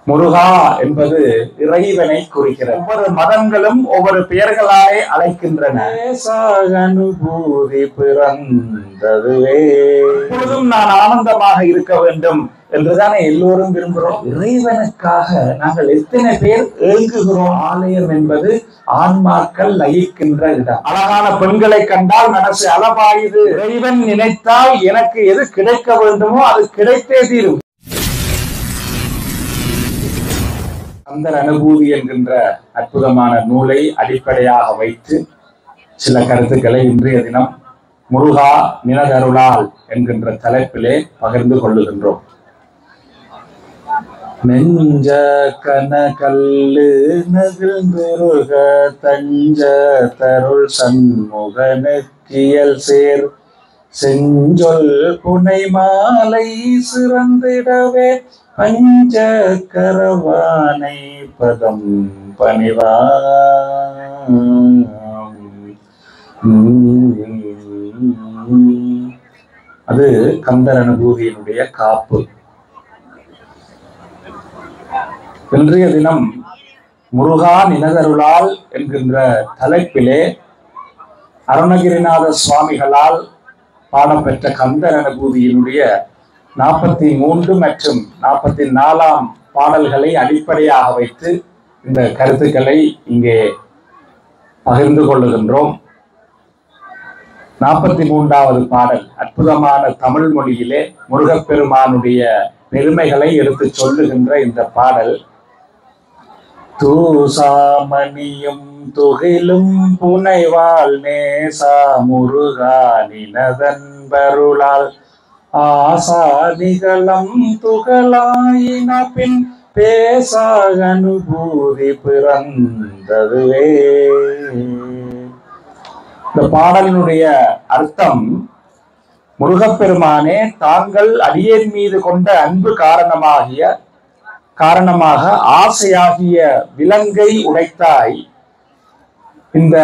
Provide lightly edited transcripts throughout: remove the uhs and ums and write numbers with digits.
முருகா என்பது இறைவனை குறிக்கிறது. ஒவ்வொரு மதங்களும் ஒவ்வொரு பெயர்களாலே அழைக்கின்றன. அனுபூதி பிறந்ததுவே. எப்பொழுதும் நான் ஆனந்தமாக இருக்க வேண்டும் என்றுதானே எல்லோரும் விரும்புகிறோம். இறைவனுக்காக நாங்கள் எத்தனை பேர் ஏங்குகிறோம். ஆலயம் என்பது ஆன்மாக்கள் லயிக்கின்ற இடம். அழகான பெண்களை கண்டால் மனசு அளவாயுது. இறைவன் நினைத்தால் எனக்கு எது கிடைக்க வேண்டுமோ அது கிடைத்தே தீரும். கந்தர் அனுபூதி என்கின்ற அற்புதமான நூலை அடிப்படையாக வைத்து சில கருத்துக்களை இன்றைய தினம் முருகா நினதருளால் என்கின்ற தலைப்பிலே பகிர்ந்து கொள்ளுகின்றோம். நெஞ்ச கனகல்லு நகிழ்ந்துருக தஞ்ச தருள் சண்முக நெற்றியல் சேர் செஞ்சொல் புனை மாலை சிறந்திடவே பஞ்ச கரவானை பதம் பணிவா. அது கந்தர் அனுபூதியினுடைய காப்பு. இன்றைய தினம் முருகா நினதருளால் என்கின்ற தலைப்பிலே அருணகிரிநாத சுவாமிகளால் பாடப்பெற்ற கந்தர் அனுபூதியினுடைய 43 மற்றும் 44 பாடல்களை அடிப்படையாக வைத்து இந்த கருத்துக்களை இங்கே பகிர்ந்து கொள்ளுகின்றோம். 43வது பாடல் அற்புதமான தமிழ் மொழியிலே முருகப்பெருமானுடைய பெருமைகளை எடுத்து சொல்லுகின்ற இந்த பாடல். தூசாமணியும் துகிலும் புனைவாள் நேசா முருகா நினதன்பருளால் ஆசாதிகளம் துகளாயின பின் பேசா அனுபூதி பிறந்ததுவே. இந்த பாடலினுடைய அர்த்தம், முருகப்பெருமானே தாங்கள் அடியேன் மீது கொண்ட அன்பு காரணமாக ஆசையாகிய விலங்கை உடைத்தாய். இந்த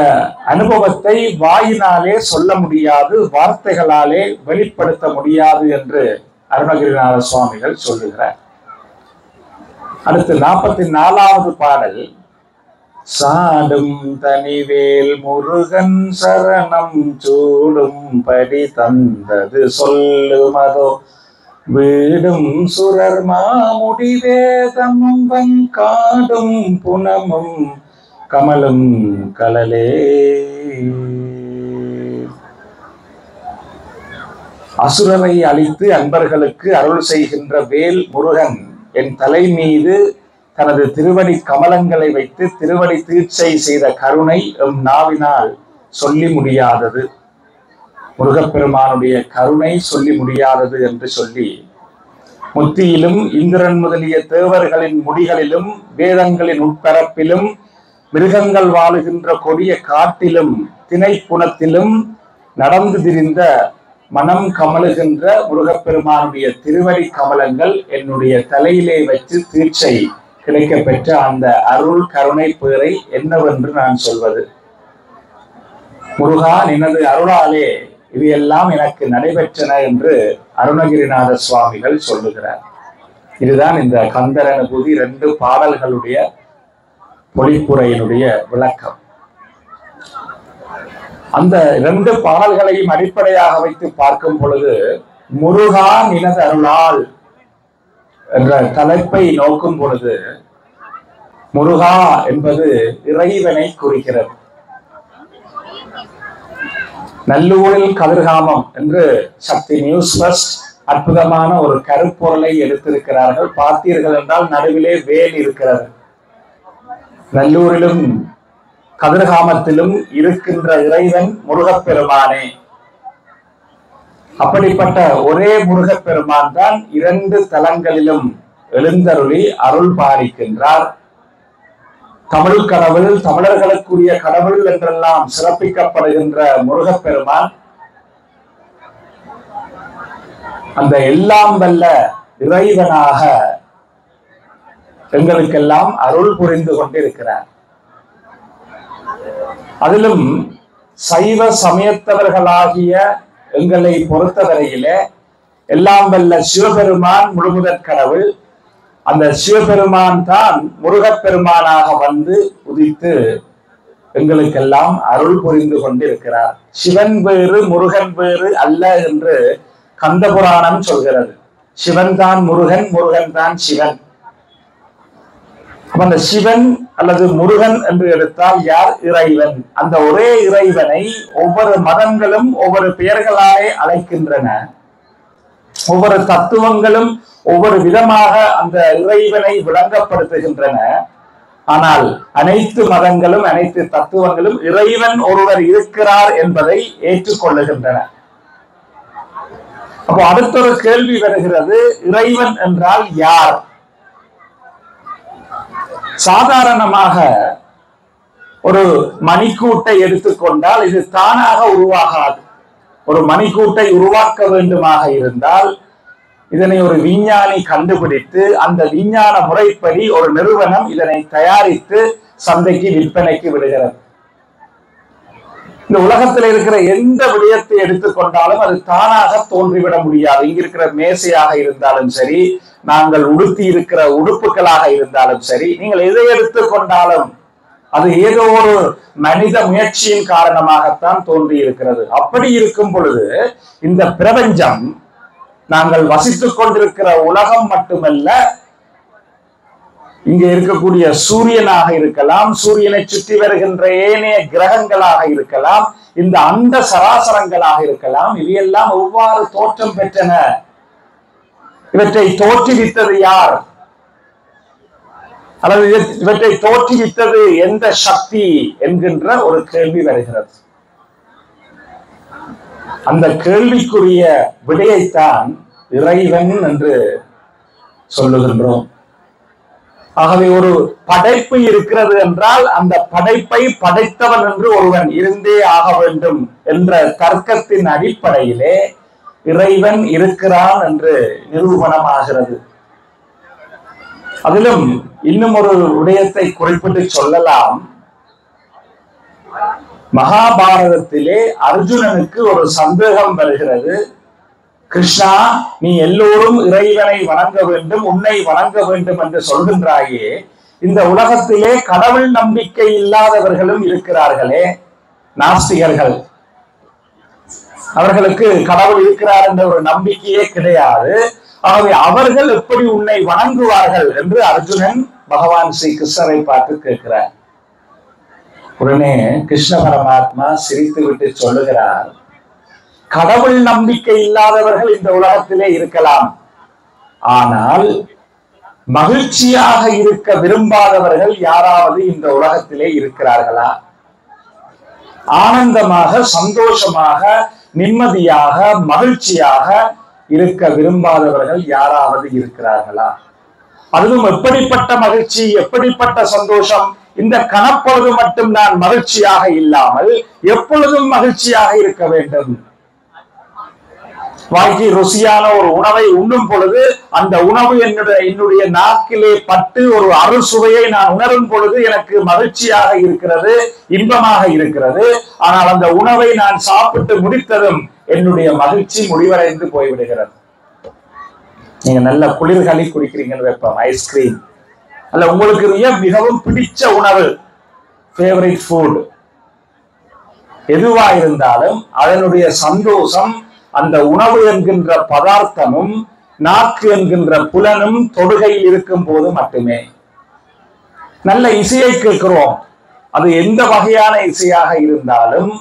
அனுபவத்தை வாயினாலே சொல்ல முடியாது, வார்த்தைகளாலே வெளிப்படுத்த முடியாது என்று அருணகிரிநாத சுவாமிகள் சொல்லுகிறார். அடுத்து 44வது பாடல். சாடும் தனிவேல் முருகன் சரணம் சூடும் படி தந்தது சொல்லுமதோ வீடும் சுரர் மாமுடி வேதமும் வங்காடும் புனமும் கமலும் கலலே. அசுரரை அழித்து அன்பர்களுக்கு அருள் செய்கின்ற வேல் முருகன் என் தலை மீது தனது திருவடி கமலங்களை வைத்து திருவடி தீட்சை செய்த கருணை எம் நாவினால் சொல்லி முடியாதது. முருகப்பெருமானுடைய கருணை சொல்லி முடியாதது என்று சொல்லி, முத்தியிலும் இந்திரன் முதலிய தேவர்களின் முடிகளிலும் வேதங்களின் உட்பரப்பிலும் மிருகங்கள் வாழுகின்ற கொடிய காட்டிலும் திணைப்புணத்திலும் நடந்து திரிந்த மனம் கமலுகின்ற முருகப்பெருமானுடைய திருவடி கமலங்கள் என்னுடைய தலையிலே வச்சு தீட்சை கிடைக்க பெற்ற அந்த அருள் கருணை பேரை என்னவென்று நான் சொல்வது? முருகா நினது அருளாலே இது எல்லாம் எனக்கு நடைபெற்றன என்று அருணகிரிநாத சுவாமிகள் சொல்லுகிறார். இதுதான் இந்த கந்தர் அனுபூதி 2 பாடல்களுடைய பொழிப்புரையினுடைய விளக்கம். அந்த 2 பாடல்களையும் அடிப்படையாக வைத்து பார்க்கும் பொழுது முருகா நினது அருளால் என்ற தலைப்பை நோக்கும் பொழுது முருகா என்பது இறைவனை குறிக்கிறது. நல்லூரில் கதிர்காமம் என்று சக்தி நியூஸ் ஃபர்ஸ்ட் அற்புதமான ஒரு கருப்பொருளை எடுத்திருக்கிறார்கள். பார்த்தீர்கள் என்றால் நடுவிலே வேல் இருக்கிறது. நல்லூரிலும் கதிர்காமத்திலும் இருக்கின்ற இறைவன் முருகப்பெருமானே. அப்படிப்பட்ட ஒரே முருகப்பெருமான் தான் 2 தலங்களிலும் எழுந்தருளி அருள் பாலிக்கின்றார். தமிழ் கடவுள், தமிழர்களுக்குரிய கடவுள் என்றெல்லாம் சிறப்பிக்கப்படுகின்ற முருகப்பெருமான் அந்த எல்லாம் வல்ல இறைவனாக எங்களுக்கெல்லாம் அருள் புரிந்து கொண்டிருக்கிறார். அதிலும் சைவ சமயத்தவர்களாகிய எங்களை பொறுத்தவரையிலே எல்லாம் வல்ல சிவபெருமான் முழுமுதற் கடவுள், அந்த சிவபெருமான் தான் முருகப்பெருமானாக வந்து உதித்து எங்களுக்கெல்லாம் அருள் புரிந்து கொண்டிருக்கிறார். சிவன் வேறு முருகன் வேறு அல்ல என்று கந்த புராணம் சொல்கிறது. சிவன் தான் முருகன், முருகன் தான் சிவன். அந்த சிவன் அல்லது முருகன் என்று எடுத்தால் யார்? இறைவன். அந்த ஒரே இறைவனை ஒவ்வொரு மதங்களும் ஒவ்வொரு பெயர்களாலே அழைக்கின்றன. ஒவ்வொரு தத்துவங்களும் ஒவ்வொரு விதமாக அந்த இறைவனை விளங்கப்படுத்துகின்றன. ஆனால் அனைத்து மதங்களும் அனைத்து தத்துவங்களும் இறைவன் ஒருவர் இருக்கிறார் என்பதை ஏற்றுக்கொள்ளுகின்றன. அப்போ அடுத்தொரு கேள்வி வருகிறது, இறைவன் என்றால் யார்? சாதாரணமாக ஒரு மணிக்கூட்டை எடுத்துக்கொண்டால் இது தானாக உருவாகாது. ஒரு மணிக்கூட்டை உருவாக்க வேண்டுமாக இருந்தால் இதனை ஒரு விஞ்ஞானி கண்டுபிடித்து அந்த விஞ்ஞான முறைப்படி ஒரு நிறுவனம் இதனை தயாரித்து சந்தைக்கு விற்பனைக்கு விடுகிறது. இந்த உலகத்தில் இருக்கிற எந்த விடயத்தை எடுத்துக்கொண்டாலும் அது தானாக தோன்றிவிட முடியாது. இங்க இருக்கிற மேசையாக இருந்தாலும் சரி, நாங்கள் உடுத்தி இருக்கிற உடுப்புகளாக இருந்தாலும் சரி, நீங்கள் எதை எடுத்துக்கொண்டாலும் அது ஏதோ ஒரு மனித முயற்சியின் காரணமாகத்தான் தோன்றி இருக்கிறது. அப்படி இருக்கும் பொழுது இந்த பிரபஞ்சம் நாங்கள் வசித்துக் கொண்டிருக்கிற உலகம் மட்டுமல்ல, இங்க இருக்கக்கூடிய சூரியனாக இருக்கலாம், சூரியனை சுற்றி வருகின்ற ஏனைய கிரகங்களாக இருக்கலாம், இந்த அண்ட சராசரங்களாக இருக்கலாம், இவையெல்லாம் எவ்வாறு தோற்றம் பெற்றன? இவற்றை தோற்றுவித்தது யார்? அல்லது இவற்றை தோற்றுவித்தது எந்த சக்தி என்கின்ற ஒரு கேள்வி வருகிறது. அந்த கேள்விக்குரிய விடையைத்தான் இறைவன் என்று சொல்லுகின்றோம். ஆகவே ஒரு படைப்பு இருக்கிறது என்றால் அந்த படைப்பை படைத்தவன் என்று ஒருவன் இருந்தே ஆக வேண்டும் என்ற தர்க்கத்தின் அடிப்படையிலே இறைவன் இருக்கிறான் என்று நிரூபணமாகிறது. அதிலும் இன்னும் ஒரு விடயத்தை குறிப்பிட்டு சொல்லலாம். மகாபாரதத்திலே அர்ஜுனனுக்கு ஒரு சந்தேகம் வருகிறது. கிருஷ்ணா, நீ எல்லோரும் இறைவனை வணங்க வேண்டும், உன்னை வணங்க வேண்டும் என்று சொல்கின்றாயே, இந்த உலகத்திலே கடவுள் நம்பிக்கை இல்லாதவர்களும் இருக்கிறார்களே, நாஸ்திகர்கள். அவர்களுக்கு கடவுள் இருக்கிறார் என்ற ஒரு நம்பிக்கையே கிடையாது. ஆகவே அவர்கள் எப்படி உன்னை வணங்குவார்கள் என்று அர்ஜுனன் பகவான் ஸ்ரீ கிருஷ்ணரை பார்த்து கேட்கிறார். உடனே கிருஷ்ண பரமாத்மா சிரித்து விட்டு சொல்லுகிறார், கடவுள் நம்பிக்கை இல்லாதவர்கள் இந்த உலகத்திலே இருக்கலாம், ஆனால் மகிழ்ச்சியாக இருக்க விரும்பாதவர்கள் யாராவது இந்த உலகத்திலே இருக்கிறார்களா? ஆனந்தமாக, சந்தோஷமாக, நிம்மதியாக, மகிழ்ச்சியாக இருக்க விரும்பாதவர்கள் யாராவது இருக்கிறார்களா? அதுவும் எப்படிப்பட்ட மகிழ்ச்சி, எப்படிப்பட்ட சந்தோஷம்? இந்த கணப்பொழுது மட்டும் நான் மகிழ்ச்சியாக இல்லாமல் எப்பொழுதும் மகிழ்ச்சியாக இருக்க வேண்டும். வாய்க்கு ருசியான ஒரு உணவை உண்ணும் பொழுது அந்த உணவு என்னுடைய நாக்கிலே பட்டு ஒரு அறுசுவையை நான் உணரும் பொழுது எனக்கு மகிழ்ச்சியாக இருக்கிறது, இன்பமாக இருக்கிறது. ஆனால் அந்த உணவை நான் சாப்பிட்டு முடித்ததும் என்னுடைய மகிழ்ச்சி முடிவடைந்து போய்விடுகிறது. நீங்க நல்ல குளிர்காலி குடிக்கிறீங்கன்னு வைப்போம், ஐஸ்கிரீம் அல்ல, உங்களுக்கு மிகவும் பிடிச்ச உணவு, ஃபேவரட் ஃபுட் எதுவா இருந்தாலும் அதனுடைய சந்தோஷம் அந்த உணவு என்கின்ற பதார்த்தமும் நாக்கு என்கின்ற புலனும் தொடுகையில் இருக்கும் போது மட்டுமே. நல்ல இசையை கேட்கிறோம், அது எந்த வகையான இசையாக இருந்தாலும்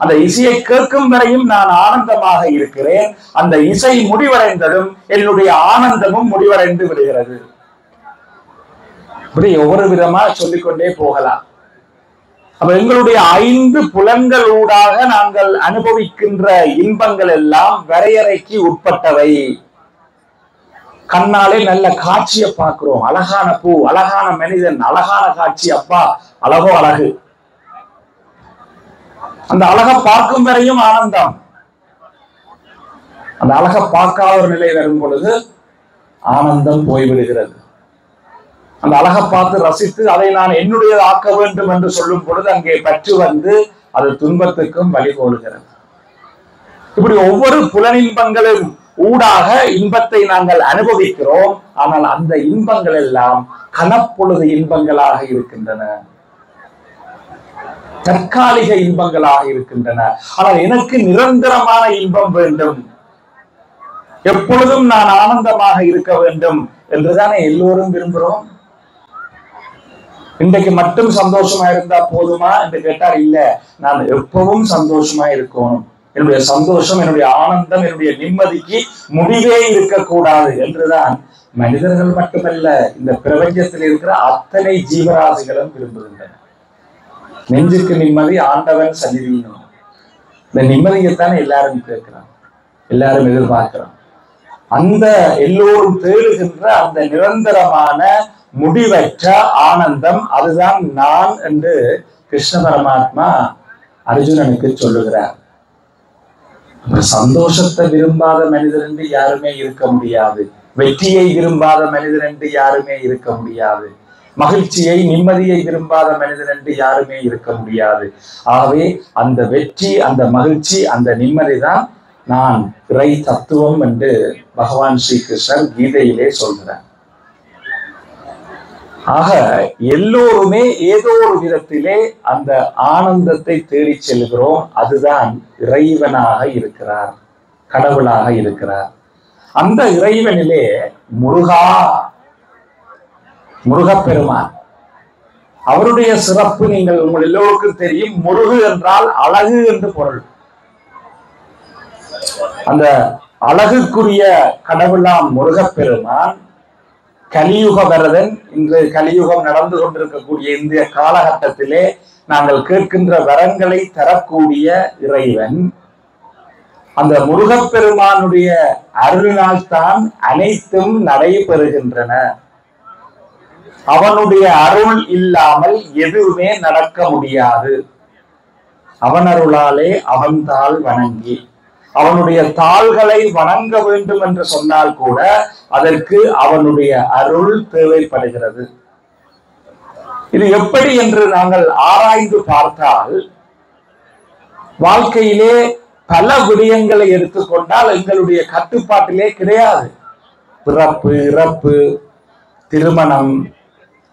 அந்த இசையை கேட்கும் வரையும் நான் ஆனந்தமாக இருக்கிறேன். அந்த இசை முடிவடைந்ததும் என்னுடைய ஆனந்தமும் முடிவடைந்து விடுகிறது. இப்படி ஒவ்வொரு விதமா சொல்லிக்கொண்டே போகலாம். அப்ப எங்களுடைய 5 புலன்கள் ஊடாக நாங்கள் அனுபவிக்கின்ற இன்பங்கள் எல்லாம் வரையறைக்கு உட்பட்டவை. கண்ணாலே நல்ல காட்சியை பார்க்கிறோம், அழகான பூ, அழகான மனிதன், அழகான காட்சி, அப்பா அழகோ அழகு. அந்த அழகை பார்க்கும் வரையும் ஆனந்தம். அந்த அழகை பார்க்காத ஒரு நிலை வரும் பொழுது ஆனந்தம் போய்விடுகிறது. அந்த அழகை பார்த்து ரசித்து அதை நான் என்னுடைய ஆக்க வேண்டும் என்று சொல்லும் பொழுது அங்கே பற்று வந்து அது துன்பத்துக்கும் வழிகோலுகிறது. இப்படி ஒவ்வொரு புலனின்பங்களும் ஊடாக இன்பத்தை நாங்கள் அனுபவிக்கிறோம். ஆனால் அந்த இன்பங்கள் எல்லாம் கனப்பொழுது இன்பங்களாக இருக்கின்றன, தற்காலிக இன்பங்களாக இருக்கின்றன. ஆனால் எனக்கு நிரந்தரமான இன்பம் வேண்டும், எப்பொழுதும் நான் ஆனந்தமாக இருக்க வேண்டும் என்றுதானே எல்லோரும் விரும்புகிறோம். இன்றைக்கு மட்டும் சந்தோஷமா இருந்தா போதுமா என்று கேட்டால் இல்ல, நான் எப்பவும் சந்தோஷமா இருக்கணும். என்னுடைய சந்தோஷம், என்னுடைய ஆனந்தம், என்னுடைய நிம்மதிக்கு முடிவே இருக்கக்கூடாது என்றுதான் மனிதர்கள் மட்டுமல்ல, இந்த பிரபஞ்சத்தில் இருக்கிற அத்தனை ஜீவராசிகளும் விரும்புகின்றன. நெஞ்சுக்கு நிம்மதி, ஆண்டவன் சன்னிதியினும். இந்த நிம்மதியைத்தானே எல்லாரும் கேட்கிறான், எல்லாரும் எதிர்பார்க்கிறோம். அந்த எல்லோரும் தேடுகின்ற அந்த நிரந்தரமான முடிவற்ற ஆனந்தம், அதுதான் நான் என்று கிருஷ்ண பரமாத்மா அர்ஜுனனுக்கு சொல்லுகிறார். சந்தோஷத்தை விரும்பாத மனிதர் என்று யாருமே இருக்க முடியாது, வெற்றியை விரும்பாத மனிதர் என்று யாருமே இருக்க முடியாது, மகிழ்ச்சியை நிம்மதியை விரும்பாத மனிதர் என்று யாருமே இருக்க முடியாது. ஆகவே அந்த வெற்றி, அந்த மகிழ்ச்சி, அந்த நிம்மதி தான் நான் இறை தத்துவம் என்று பகவான் ஸ்ரீ கிருஷ்ணர் கீதையிலே சொல்கிறார். ஆக எல்லோருமே ஏதோ ஒரு விதத்திலே அந்த ஆனந்தத்தை தேடி செல்கிறோம். அதுதான் இறைவனாக இருக்கிறார், கடவுளாக இருக்கிறார். அந்த இறைவனிலே முருகப்பெருமான், அவருடைய சிறப்பு நீங்கள் உங்கள் எல்லோருக்கும் தெரியும். முருகு என்றால் அழகு என்று பொருள். அந்த அழகுக்குரிய கடவுளாம் முருகப்பெருமான் கலியுக வரதன். இன்று கலியுகம் நடந்து கொண்டிருக்கக்கூடிய இந்த காலகட்டத்திலே நாங்கள் கேட்கின்ற வரங்களை தரக்கூடிய இறைவன். அந்த முருகப்பெருமானுடைய அருளினால் தான் அனைத்தும் நடைபெறுகின்றன. அவனுடைய அருள் இல்லாமல் எதுவுமே நடக்க முடியாது. அவன் அருளாலே அவன் தாள் வணங்கி, அவனுடைய தாள்களை வணங்க வேண்டும் என்று சொன்னால் கூட அதற்கு அவனுடைய அருள் தேவைப்படுகிறது. இது எப்படி என்று நாங்கள் ஆராய்ந்து பார்த்தால், வாழ்க்கையிலே பல விடயங்களை எடுத்துக்கொண்டால் எங்களுடைய கட்டுப்பாட்டிலே கிடையாது. பிறப்பு, இறப்பு, திருமணம்,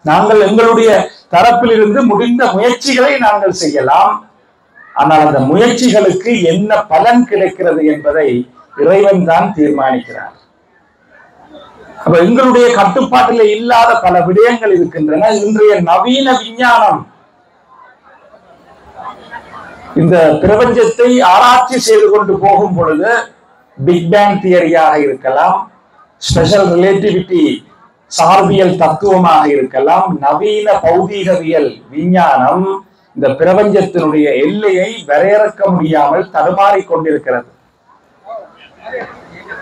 நாங்கள் எங்களுடைய தரப்பில் இருந்து முடிந்த முயற்சிகளை நாங்கள் செய்யலாம். ஆனால் அந்த முயற்சிகளுக்கு என்ன பலன் கிடைக்கிறது என்பதை இறைவன் தான் தீர்மானிக்கிறார். அப்ப எங்களுடைய கட்டுப்பாட்டில் இல்லாத பல விடயங்கள் இருக்கின்றன. இன்றைய நவீன விஞ்ஞானம் இந்த பிரபஞ்சத்தை ஆராய்ச்சி செய்து கொண்டு போகும் பொழுது, பிக் பேங் தியரியாக இருக்கலாம், ஸ்பெஷல் ரிலேட்டிவிட்டி சார்பியல் தத்துவமாக இருக்கலாம், நவீன பௌதீகவியல் விஞ்ஞானம் இந்த பிரபஞ்சத்தினுடைய எல்லையை வரையறுக்க முடியாமல் தடுமாறிக் கொண்டிருக்கிறது.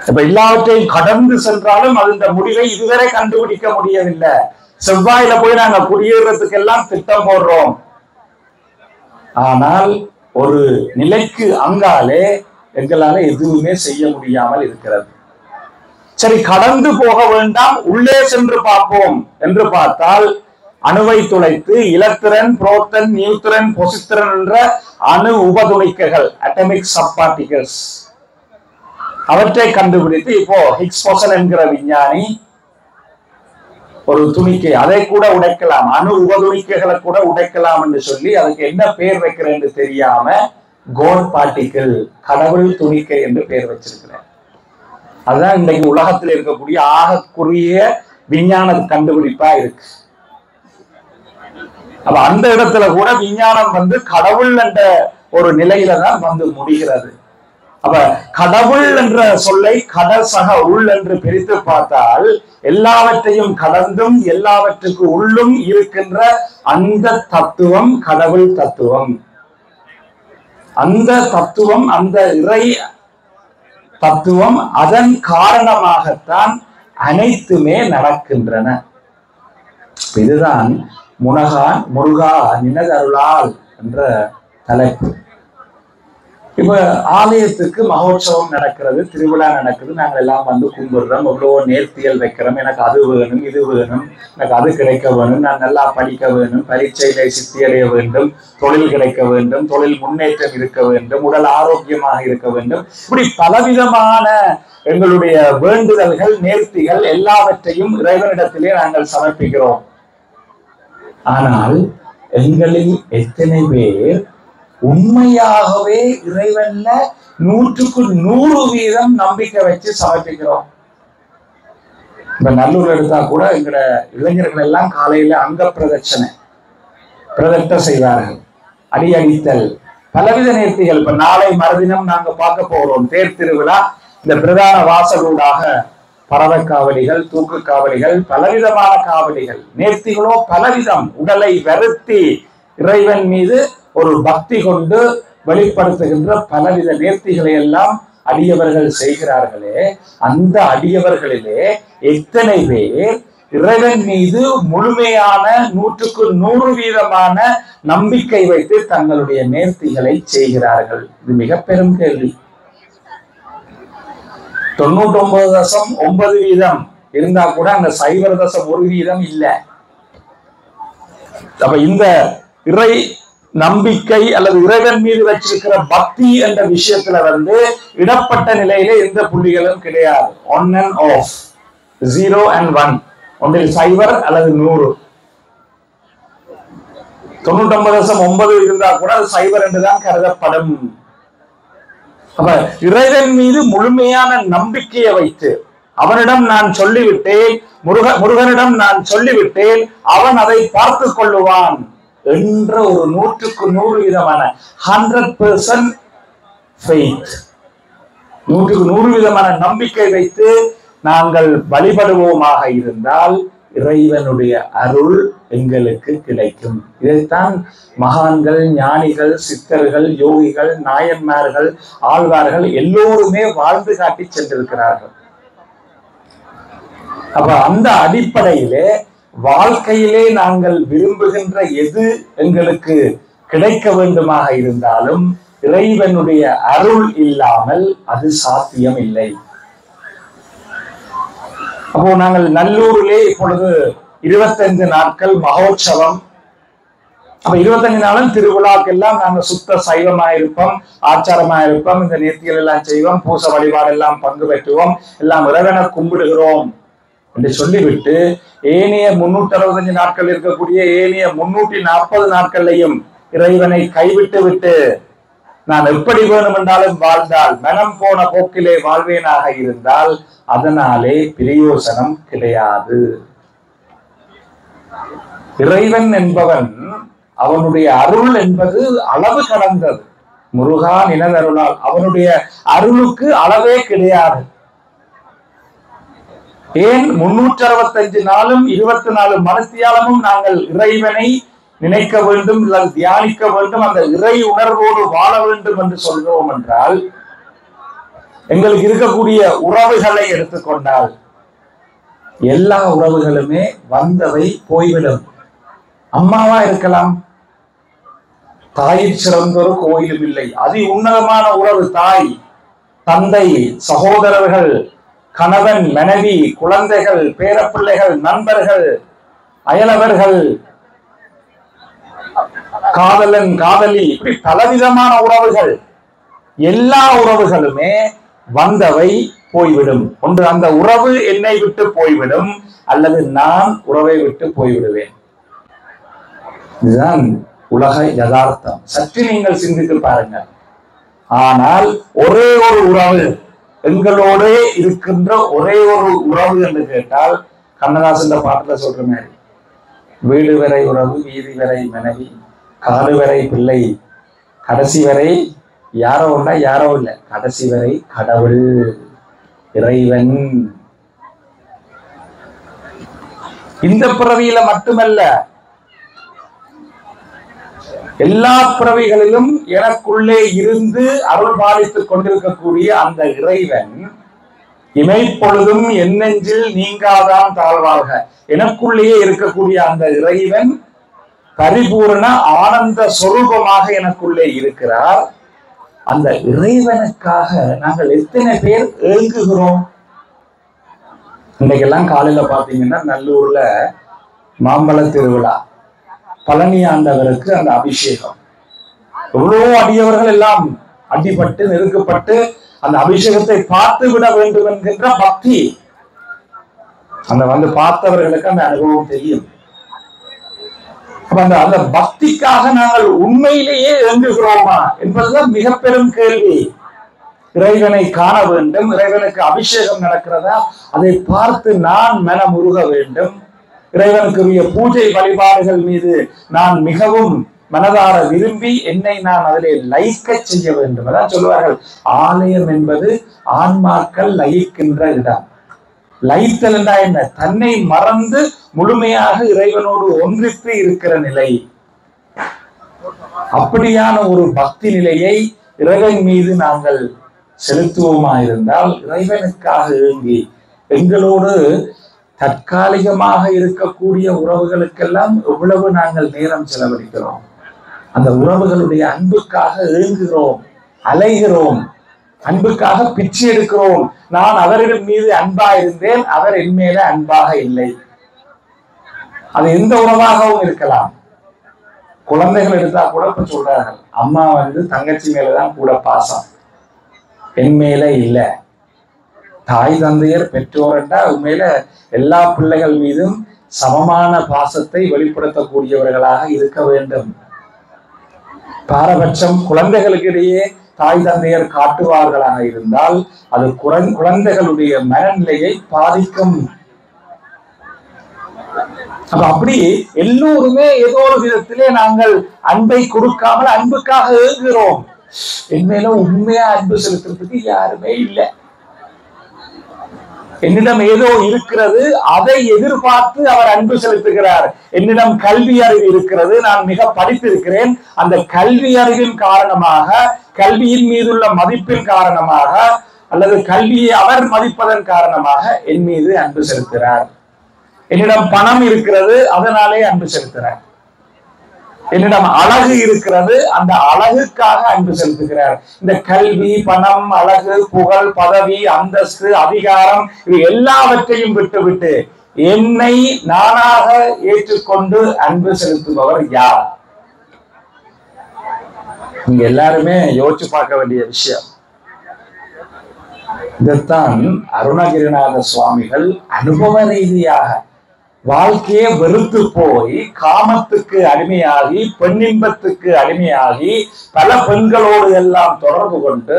இப்ப எல்லாவற்றையும் கடந்து சென்றாலும் அது இந்த முடிவை இதுவரை கண்டுபிடிக்க முடியவில்லை. செவ்வாயில போய் நாங்க குடியேறதுக்கு எல்லாம் திட்டம் போடுறோம். ஆனால் ஒரு நிலைக்கு அங்காலே எங்களால எதுவுமே செய்ய முடியாமல் இருக்கிறது. சரி, கடந்து போக வேண்டாம், உள்ளே சென்று பார்ப்போம் என்று பார்த்தால், அணுவை துளைத்து இலத்திரன், புரோத்தன், நியூத்திரன், பொசித்திரன் என்ற அணு உபதுணிக்கைகள், அட்டமிக் சப் பார்ட்டிகல்ஸ், அவற்றை கண்டுபிடித்து இப்போ ஹிக்ஸ் போசன் என்கிற விஞ்ஞானி ஒரு துணிக்கை, அதை கூட உடைக்கலாம், அணு உபதுணிக்கைகளை கூட உடைக்கலாம் என்று சொல்லி அதுக்கு என்ன பேர் வைக்கிறேன்னு தெரியாம கோட் பார்ட்டிகிள், கடவுள் துணிக்கை என்று பெயர் வச்சிருக்கிறேன். அதுதான் இன்றைக்கு உலகத்தில் இருக்கக்கூடிய ஆகக்குரிய விஞ்ஞான கண்டுபிடிப்பா இருக்கு. அப்ப அந்த இடத்துல கூட விஞ்ஞானம் வந்து கடவுள் என்ற ஒரு நிலையில தான் வந்து முடிகிறது. அப்ப கடவுள் என்ற சொல்லை கடல் சக உள் என்று பிரித்து பார்த்தால், எல்லாவற்றையும் கடந்தும் எல்லாவற்றுக்கு உள்ளும் இருக்கின்ற அந்த தத்துவம் கடவுள் தத்துவம். அந்த தத்துவம், அந்த இறை தத்துவம், அதன் காரணமாகத்தான் அனைத்துமே நடக்கின்றன. இதுதான் முருகா நினதருளால் என்ற தலைப்பு. இப்ப ஆலயத்துக்கு மகோற்சவம் நடக்கிறது, திருவிழா நடக்குது, நாங்கள் எல்லாம் வந்து கும்பிடுறோம், எவ்வளவோ நேர்த்தியல் வைக்கிறோம். எனக்கு அது வேணும், இது வேணும், எனக்கு அது கிடைக்க வேணும், நான் நல்லா படிக்க வேணும், பரீட்சையில சித்தியடைய வேண்டும், தொழில் கிடைக்க வேண்டும், தொழில் முன்னேற்றம் இருக்க வேண்டும், உடல் ஆரோக்கியமாக இருக்க வேண்டும். இப்படி பலவிதமான எங்களுடைய வேண்டுதல்கள், நேர்த்திகள் எல்லாவற்றையும் இறைவனிடத்திலே நாங்கள் சமர்ப்பிக்கிறோம். ஆனால் எங்களில் எத்தனை பேர் உண்மையாகவே இறைவன்ல 100% நம்பிக்கை வச்சு சமர்ப்பிக்கிறோம்? இப்ப நல்லூர் எடுத்தா கூட எங்கட இளைஞர்கள் எல்லாம் காலையில அங்க பிரதட்சணை செய்வார்கள், அடியடித்தல், பலவித நேர்த்திகள். இப்ப நாளை மறுதினம் நாங்க பார்க்க போறோம் தேர் திருவிழா. இந்த பிரதான வாசலூடாக பறவை காவடிகள், தூக்கு காவடிகள், பலவிதமான காவடிகள், நேர்த்திகளோ பலவிதம். உடலை வருத்தி இறைவன் மீது ஒரு பக்தி கொண்டு வெளிப்படுத்துகின்ற பலவித நேர்த்திகளை எல்லாம் அடியவர்கள் செய்கிறார்களே, அந்த அடியவர்களிலே எத்தனை பேர் இறைவன் மீது முழுமையான 100% நம்பிக்கை வைத்து தங்களுடைய நேர்த்திகளை செய்கிறார்கள்? இது மிக பெரும் கேள்வி. 99.9% இருந்தா கூட அந்த 0.1% இல்லை. அப்ப இந்த இறை நம்பிக்கை அல்லது இறைவன் மீது வச்சிருக்கிற பக்தி என்ற விஷயத்துல வந்து இடப்பட்ட நிலையிலே எந்த புள்ளிகளும் கிடையாது. on and off, 0 and 1, ஒன்றில் 0 அல்லது 100. 99.9 இருந்தா கூட அது 0 என்றுதான் கருதப்படும். அப்ப இறைவன் மீது முழுமையான நம்பிக்கையை வைத்து அவனிடம் நான் சொல்லிவிட்டேன், முருகனிடம் நான் சொல்லிவிட்டேன், அவன் அதை பார்த்து கொள்ளுவான் என்ற ஒரு 100% 100% faith, 100% நம்பிக்கை வைத்து நாங்கள் வழிபடுவோமாக இருந்தால் இறைவனுடைய அருள் எங்களுக்கு கிடைக்கும். இதைத்தான் மகான்கள், ஞானிகள், சித்தர்கள், யோகிகள், நாயன்மார்கள், ஆழ்வார்கள் எல்லோருமே வாழ்ந்து காட்டி சென்றிருக்கிறார்கள். அப்ப அந்த அடிப்படையிலே வாழ்க்கையிலே நாங்கள் விரும்புகின்ற எது எங்களுக்கு கிடைக்க வேண்டுமாக இருந்தாலும் இறைவனுடைய அருள் இல்லாமல் அது சாத்தியம் இல்லை. அப்போ நாங்கள் நல்லூரிலே இப்பொழுது 25 நாட்கள் மகோற்சவம். அப்ப 25 நாளும் திருவிழாக்கெல்லாம் நாங்க சுத்த சைவமாயிருப்போம், ஆச்சாரமாயிருப்போம், இந்த நேர்த்திகள் எல்லாம் செய்வோம், பூச வழிபாடு எல்லாம் பங்கு பெற்றுவோம், எல்லாம் இறைவனை கும்பிடுகிறோம் என்று சொல்லிவிட்டு ஏனைய 365 நாட்கள் இருக்கக்கூடிய ஏனைய 340 நாட்களையும் இறைவனை கைவிட்டு விட்டு நான் எப்படி வேணும் என்றாலும் வாழ்ந்தால், மனம் போன போக்கிலே வாழ்வேனாக இருந்தால் அதனாலே பிரயோசனம் கிடையாது. இறைவன் என்பவன், அவனுடைய அருள் என்பது அளவு கடந்தது. முருகா நினதருளால் அவனுடைய அருளுக்கு அளவே கிடையாது. ஏன் 365 நாளும் 24 மணித்தியாலமும் நாங்கள் இறைவனை நினைக்க வேண்டும், தியானிக்க வேண்டும், அந்த இறை உணர்வோடு வாழ வேண்டும் என்று சொல்கிறோம் என்றால், எங்களுக்கு இருக்கக்கூடிய உறவுகளை எடுத்துக்கொண்டால் எல்லா உறவுகளுமே வந்தவை போய்விடும். அம்மாவா இருக்கலாம், தாயில் சிறந்தொரு கோயிலும் இல்லை. அதி உன்னதமான உறவு தாய், தந்தை, சகோதரர்கள், கணவன், மனைவி, குழந்தைகள், பேரப்பிள்ளைகள், நண்பர்கள், அயலவர்கள், காதலன், காதலி, இப்படி பலவிதமான உறவுகள். எல்லா உறவுகளுமே வந்தவை போய்விடும். ஒன்று அந்த உறவு என்னை விட்டு போய்விடும், அல்லது நான் உறவை விட்டு போய்விடுவேன். இதுதான் உலக யதார்த்தம். சற்று நீங்கள் சிந்தித்து பாருங்கள். ஆனால் ஒரே ஒரு உறவு, எங்களோட இருக்கின்ற ஒரே ஒரு உறவு என்று கேட்டால், கண்ணதாசன் பாட்டுல சொல்ற மாதிரி, வீடு வரை உறவு, வீதி வரை மனைவி, காடு வரை பிள்ளை, கடைசி வரை யாரோ ஒன்றா யாரோ இல்லை, கடைசி வரை கடவுள் இறைவன். இந்த பிறவியில மட்டுமல்ல, எல்லா பிறவிகளிலும் எனக்குள்ளே இருந்து அருள் பாலித்துக் கொண்டிருக்கக்கூடிய அந்த இறைவன் இமைப்பொழுதும் என் நெஞ்சில் நீங்காதான் தாழ்வாக, எனக்குள்ளேயே இருக்கக்கூடிய அந்த இறைவன் பரிபூரண ஆனந்த சொரூபமாக எனக்குள்ளே இருக்கிறார். அந்த இறைவனுக்காக நாங்கள் எத்தனை பேர் ஏங்குகிறோம்? இன்னைக்கெல்லாம் காலையில பாத்தீங்கன்னா நல்லூர்ல மாம்பழ திருவிழா, பழனி ஆண்டவருக்கு அந்த அபிஷேகம். எவ்வளோ அடியவர்கள் எல்லாம் அடிபட்டு நெருக்கப்பட்டு அந்த அபிஷேகத்தை பார்த்து விட வேண்டும் என்கின்ற பக்தி. அந்த பார்த்தவர்களுக்கு அந்த அனுபவம் தெரியும். அந்த பக்திக்காக நாங்கள் உண்மையிலேயே இயங்குகிறோமா என்பதுதான் மிக பெரும் கேள்வி. இறைவனை காண வேண்டும், இறைவனுக்கு அபிஷேகம் நடக்கிறதா, அதை பார்த்து நான் மனமுருக வேண்டும். இறைவனுக்குரிய பூஜை வழிபாடுகள் மீது நான் மிகவும் மனதார விரும்பி என்னை நான் அதிலே லயிக்க செய்ய வேண்டும். அதான் சொல்லுவார்கள், ஆலயம் என்பது ஆன்மாக்கள் லயிக்கின்ற இடம். லயித்தல் என்றா என்ன? தன்னை மறந்து முழுமையாக இறைவனோடு ஒன்றித்து இருக்கிற நிலை. அப்படியான ஒரு பக்தி நிலையை இறைவன் மீது நாங்கள் செலுத்துவோமா இருந்தால், இறைவனுக்காக ஏங்கி எங்களோடு தற்காலிகமாக இருக்கக்கூடிய உறவுகளுக்கெல்லாம் எவ்வளவு நாங்கள் நேரம் செலவழிக்கிறோம். அந்த உறவுகளுடைய அன்புக்காக ஏங்குகிறோம், அலைகிறோம், அன்புக்காக பிச்சை எடுக்கிறோம். நான் அவரிடம் மீது அன்பா இருந்தேன், அவர் என் மேல அன்பாக இல்லை. அது எந்த உறவாகவும் இருக்கலாம். குழந்தைகள் எடுத்தா கூட இப்ப சொல்றார்கள், அம்மா தங்கச்சி மேலதான் கூட பாசம், என் மேல இல்ல. தாய் தந்தையர் பெற்றோர் என்றால் உண்மையில எல்லா பிள்ளைகள் மீதும் சமமான பாசத்தை வெளிப்படுத்தக்கூடியவர்களாக இருக்க வேண்டும். பாரபட்சம் குழந்தைகளுக்கு இடையே தாய் தந்தையர் காட்டுவார்களாக இருந்தால் அது குழந்தைகளுடைய மனநிலையை பாதிக்கும். அப்படி எல்லோருமே ஏதோ ஒரு விதத்திலே நாங்கள் அன்பை கொடுக்காமல் அன்புக்காக ஏங்குகிறோம். என் மேல உண்மையா அன்பு செலுத்துறதுக்கு யாருமே இல்லை. என்னிடம் ஏதோ இருக்கிறது, அதை எதிர்பார்த்து அவர் அன்பு செலுத்துகிறார். என்னிடம் கல்வி அறிவு இருக்கிறது, நான் மிக படித்திருக்கிறேன், அந்த கல்வி அறிவின் காரணமாக, கல்வியின் மீதுள்ள மதிப்பின் காரணமாக, அல்லது கல்வியை அவர் மதிப்பதன் காரணமாக என் மீது அன்பு செலுத்துகிறார். என்னிடம் பணம் இருக்கிறது, அதனாலே அன்பு செலுத்துகிறார். என்னிடம் அழகு இருக்கிறது, அந்த அழகுக்காக அன்பு செலுத்துகிறார். இந்த கல்வி, பணம், அழகு, புகழ், பதவி, அந்தஸ்து, அதிகாரம் இவை எல்லாவற்றையும் விட்டுவிட்டு என்னை நானாக ஏற்றுக்கொண்டு அன்பு செலுத்துபவர் யார்? நீங்க எல்லாருமே யோசிச்சு பார்க்க வேண்டிய விஷயம். இதைத்தான் அருணகிரிநாத சுவாமிகள் அனுபவ ரீதியாக வாழ்க்கையே வெறுத்து போய் காமத்துக்கு அடிமையாகி, பெண்ணின்பத்துக்கு அடிமையாகி, பல பெண்களோடு எல்லாம் தொடர்பு கொண்டு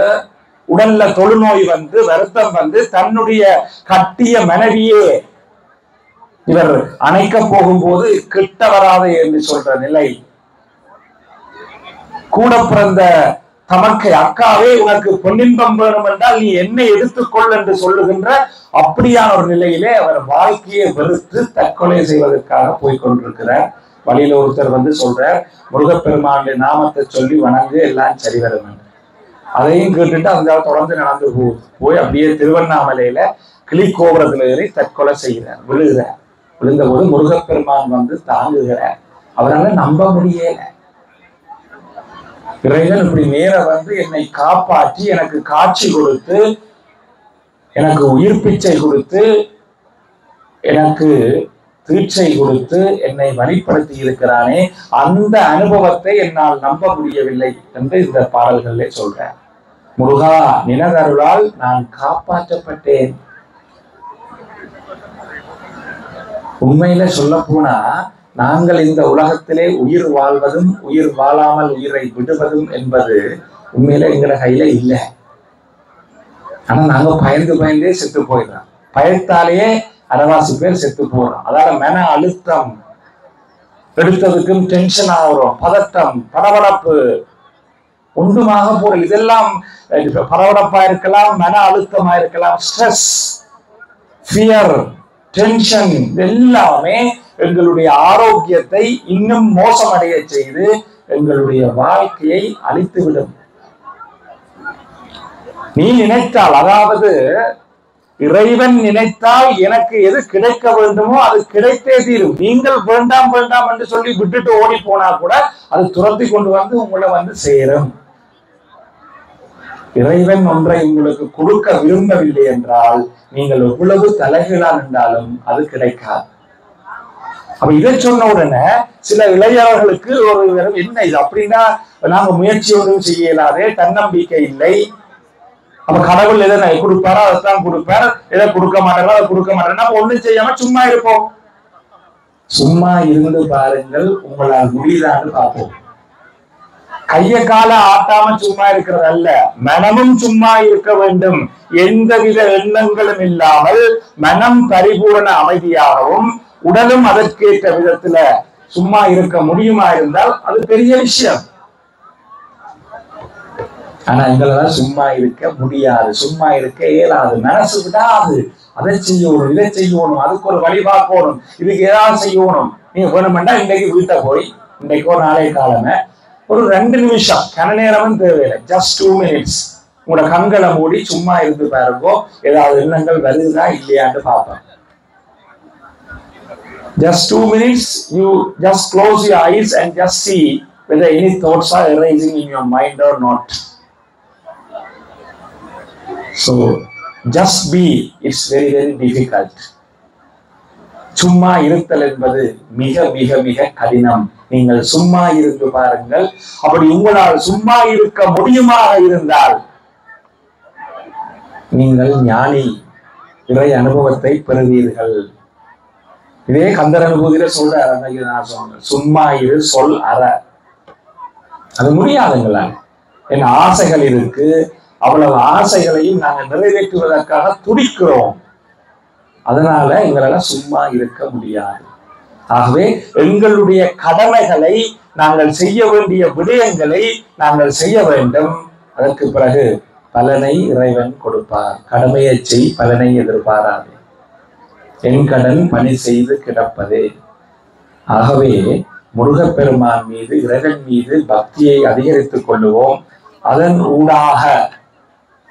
உடல்ல தொழுநோய் வருத்தம் தன்னுடைய கட்டிய மனைவியே இவர் அணைக்க போகும்போது கிட்ட வராது என்று சொல்ற நிலை. கூட பிறந்த தமக்கை அக்காவே உனக்கு பொன்னின்பம் வேணும் என்றால் நீ என்னை எடுத்துக்கொள் என்று சொல்லுகின்ற அப்படியான ஒரு நிலையிலே அவர் வாழ்க்கையை வெறுத்து தற்கொலை செய்வதற்காக போய்கொண்டிருக்கிறார். வழியில ஒருத்தர் சொல்றார், முருகப்பெருமானுடைய நாமத்தை சொல்லி வணங்கு எல்லாம் சரி வரும் என்று. அதையும் கேட்டுட்டு அந்த தொடர்ந்து நடந்து போய் அப்படியே திருவண்ணாமலையில கிளிக்கோபுரத்துல ஏறி தற்கொலை செய்கிறார், விழுகிறார். விழுந்த போது முருகப்பெருமான் தாங்குகிறார். அவரால் நம்ப முடியல. இறைவன் இப்படி நேர என்னை காப்பாற்றி எனக்கு காட்சி கொடுத்து, எனக்கு உயிர் பிச்சை கொடுத்து, எனக்கு தீட்சை கொடுத்து என்னை வழிப்படுத்தி இருக்கிறானே, அந்த அனுபவத்தை என்னால் நம்ப முடியவில்லை என்று இந்த பாடல்களிலே சொல்றேன். முருகா, நினதருளால் நான் காப்பாற்றப்பட்டேன். உண்மையில சொல்ல போனா நாங்கள் இந்த உலகத்திலே உயிர் வாழ்வதும் உயிர் வாழாமல் உயிரை விடுவதும் என்பது உண்மையில எங்களை கையில இல்லை. ஆனா நாங்க பயந்தே செத்து போயிடுறோம். பயத்தாலேயே அரைவாசி பேர் செத்து போறோம். அதால மன அழுத்தம், எடுத்ததுக்கும் டென்ஷன் ஆகிறோம், பதட்டம், படபடப்பு, ஒன்றுமாக போறோம். இதெல்லாம் படபடப்பா இருக்கலாம், மன அழுத்தமா இருக்கலாம், ஸ்ட்ரெஸ், ஃபியர், டென்ஷன், எல்லாமே எங்களுடைய ஆரோக்கியத்தை இன்னும் மோசமடைய செய்து எங்களுடைய வாழ்க்கையை அழித்துவிடும். நீ நினைத்தால், அதாவது இறைவன் நினைத்தால் எனக்கு எது கிடைக்க வேண்டுமோ அது கிடைத்தே தீரும். நீங்கள் வேண்டாம் வேண்டாம் என்று சொல்லி விட்டுட்டு ஓடி போனா கூட அது துரத்தி கொண்டு உங்களை சேரும். இறைவன் ஒன்றை உங்களுக்கு கொடுக்க விரும்பவில்லை என்றால் நீங்கள் எவ்வளவு தலைகீழா நின்றாலும் அது கிடைக்காது. அப்ப இதை சொன்ன உடனே சில இளைஞர்களுக்கு ஒரு என்ன இது அப்படின்னா நாங்க முயற்சியோடு செய்ய இயலாதே, தன்னம்பிக்கை இல்லை, அப்ப கடவுள் எதை கொடுப்பாரோ அதைத்தான் கொடுப்பார், எதை கொடுக்க மாட்டாரோ அதை கொடுக்க மாட்டேன்னா ஒண்ணும் செய்யாம சும்மா இருப்போம். சும்மா இருந்து பாருங்கள், உங்களால் முடியுதான்னு பார்ப்போம். கைய கால ஆட்டாம சும்மா இருக்கிறது அல்ல, மனமும் சும்மா இருக்க வேண்டும். எந்தவித எண்ணங்களும் இல்லாமல் மனம் பரிபூரண அமைதியாகவும் உடலும் அதற்கேற்ற விதத்துல சும்மா இருக்க முடியுமா இருந்தால் அது பெரிய விஷயம். ஆனா எங்களால சும்மா இருக்க முடியாது, சும்மா இருக்க இயலாது, மனசு விடாது. அதை செய்யணும், இதை செய்யணும், அதுக்கு ஒரு வழி பார்க்கணும், இதுக்கு ஏதாவது செய்யணும். நீங்க வேணுமெண்டா இன்றைக்கு வீட்டை போய் இன்றைக்கோ நாளைய காலமே ஒரு 2 நிமிஷம், கன நேரமும் தேவையில்லை, ஜஸ்ட் 2 minutes உங்களோட கண்களை மூடி சும்மா இருந்து பாருங்கோ, ஏதாவது எண்ணங்கள் வருதா இல்லையான்னு பார்ப்பேன். Just 2 minutes, you just close your eyes and just see whether any thoughts are arising in your mind or not. So just be, it's very very difficult. சும்மா இருத்தல் என்பது மிக மிக மிக கடினம். நீங்கள் சும்மா இருந்து பாருங்கள். அப்படி உங்களால் சும்மா இருக்க முடியுமாக இருந்தால் நீங்கள் ஞானி, இறை அனுபவத்தை பெறுவீர்கள். இதே கந்தர் அனுபூதியில சொல்றாரு, நான் சொல்றேன், சும்மா இரு சொல் அற. அது முடியாதுங்களா? என் ஆசைகள் இருக்கு, அவ்வளவு ஆசைகளையும் நாங்கள் நிறைவேற்றுவதற்காக துடிக்கிறோம். அதனால எங்களால சும்மா இருக்க முடியாது. ஆகவே எங்களுடைய கடமைகளை நாங்கள் செய்ய வேண்டிய விடயங்களை நாங்கள் செய்ய வேண்டும். அதற்கு பிறகு பலனை இறைவன் கொடுப்பார். கடமையை செய், பலனை எதிர்பாராது. என் கடன் பணி செய்து கிடப்பதே. ஆகவே முருகப்பெருமான் மீது, இறைவன் மீது பக்தியை அதிகரித்துக் கொள்ளுவோம். அதன் ஊடாக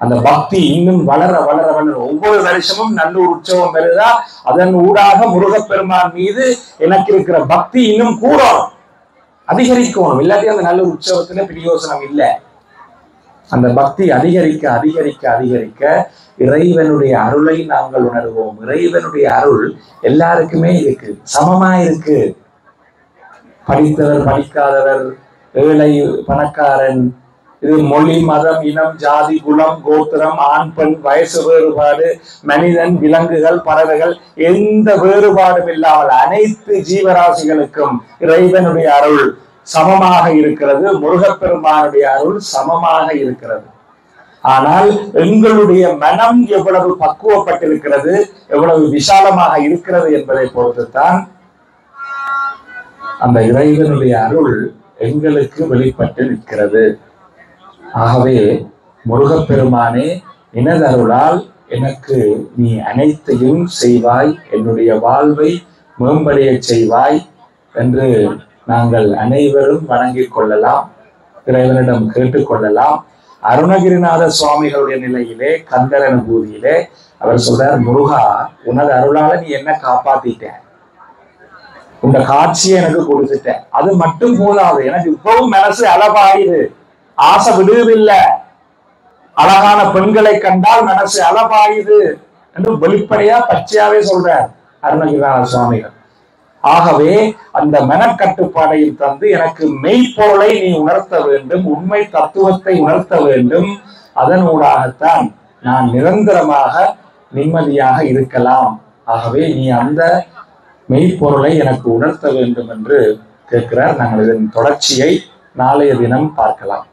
அந்த பக்தி இன்னும் வளர வளர வளர ஒவ்வொரு வருஷமும் நல்லூர் உற்சவம் வருதா, அதன் ஊடாக முருகப்பெருமான் மீது எனக்கு இருக்கிற பக்தி இன்னும் கூடணும், அதிகரிக்கணும். இல்லாட்டி அந்த நல்லூர் உற்சவத்துல பிரயோசனம் இல்லை. அந்த பக்தி அதிகரிக்க அதிகரிக்க அதிகரிக்க இறைவனுடைய அருளை நாங்கள் உணர்வோம். இறைவனுடைய அருள் எல்லாருக்குமே இருக்கு, சமமா இருக்கு. படித்தவர் படிக்காதவர், ஏழை பணக்காரன், இது மொழி மதம் இனம் ஜாதி குலம் கோத்திரம் ஆண் பெண் வயசு வேறுபாடு, மனிதன் விலங்குகள் பறவைகள் எந்த வேறுபாடும் இல்லாமல் அனைத்து ஜீவராசிகளுக்கும் இறைவனுடைய அருள் சமமாக இருக்கிறது. முருகப்பெருமானுடைய அருள் சமமாக இருக்கிறது. ஆனால் எங்களுடைய மனம் எவ்வளவு பக்குவப்பட்டிருக்கிறது, எவ்வளவு விசாலமாக இருக்கிறது என்பதை பொறுத்துத்தான் அந்த இறைவனுடைய அருள் எங்களுக்கு வெளிப்பட்டு நிற்கிறது. ஆகவே முருகப்பெருமானே, எனது அருளால் எனக்கு நீ அனைத்தையும் செய்வாய், என்னுடைய வாழ்வை மேம்படைய செய்வாய் என்று நாங்கள் அனைவரும் வணங்கிக் கொள்ளலாம், இறைவனிடம் கேட்டுக்கொள்ளலாம். அருணகிரிநாத சுவாமிகளுடைய நிலையிலே, கந்தர் அனுபூதியிலே அவர் சொல்றார், முருகா, உனது அருளால நீ என்ன காப்பாத்திட்ட, உங்க காட்சியை எனக்கு கொடுத்துட்ட, அது மட்டும் போதாது, எனக்கு இப்பவும் மனசு அலபாயுது, ஆசை விடுவதில்லை, அழகான பெண்களை கண்டால் மனசு அலபாயுது என்று வெளிப்படையா பச்சையாவே சொல்றார் அருணகிரிநாத சுவாமிகள். ஆகவே அந்த மனக்கட்டுப்பாடையும் தந்து எனக்கு மெய்ப்பொருளை நீ உணர்த்த வேண்டும், உண்மை தத்துவத்தை உணர்த்த வேண்டும். அதன் ஊடாகத்தான் நான் நிரந்தரமாக நிம்மதியாக இருக்கலாம். ஆகவே நீ அந்த மெய்ப்பொருளை எனக்கு உணர்த்த வேண்டும் என்று கேட்கிறார். நாங்கள் இதன் தொடர்ச்சியை நாளைய தினம் பார்க்கலாம்.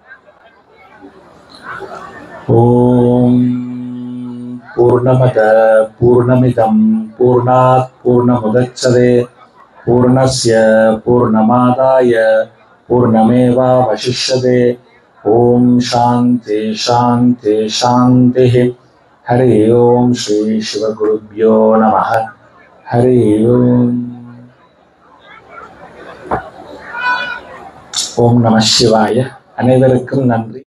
ஓம் பூர்ணமத பூர்ணமிதம் பூர்ணாத் பூர்ணமுதச்யதே பூர்ணஸ்ய பூர்ணமாதாய பூர்ணமேவாவசிஷ்யதே. ஓம் சாந்தி சாந்தி சாந்தி. ஹரி ஓம் ஸ்ரீ சிவகுருப்யோ நமஹ. ஹரி ஓம். ஓம் நம சிவாய. அனைவருக்கும் நன்றி.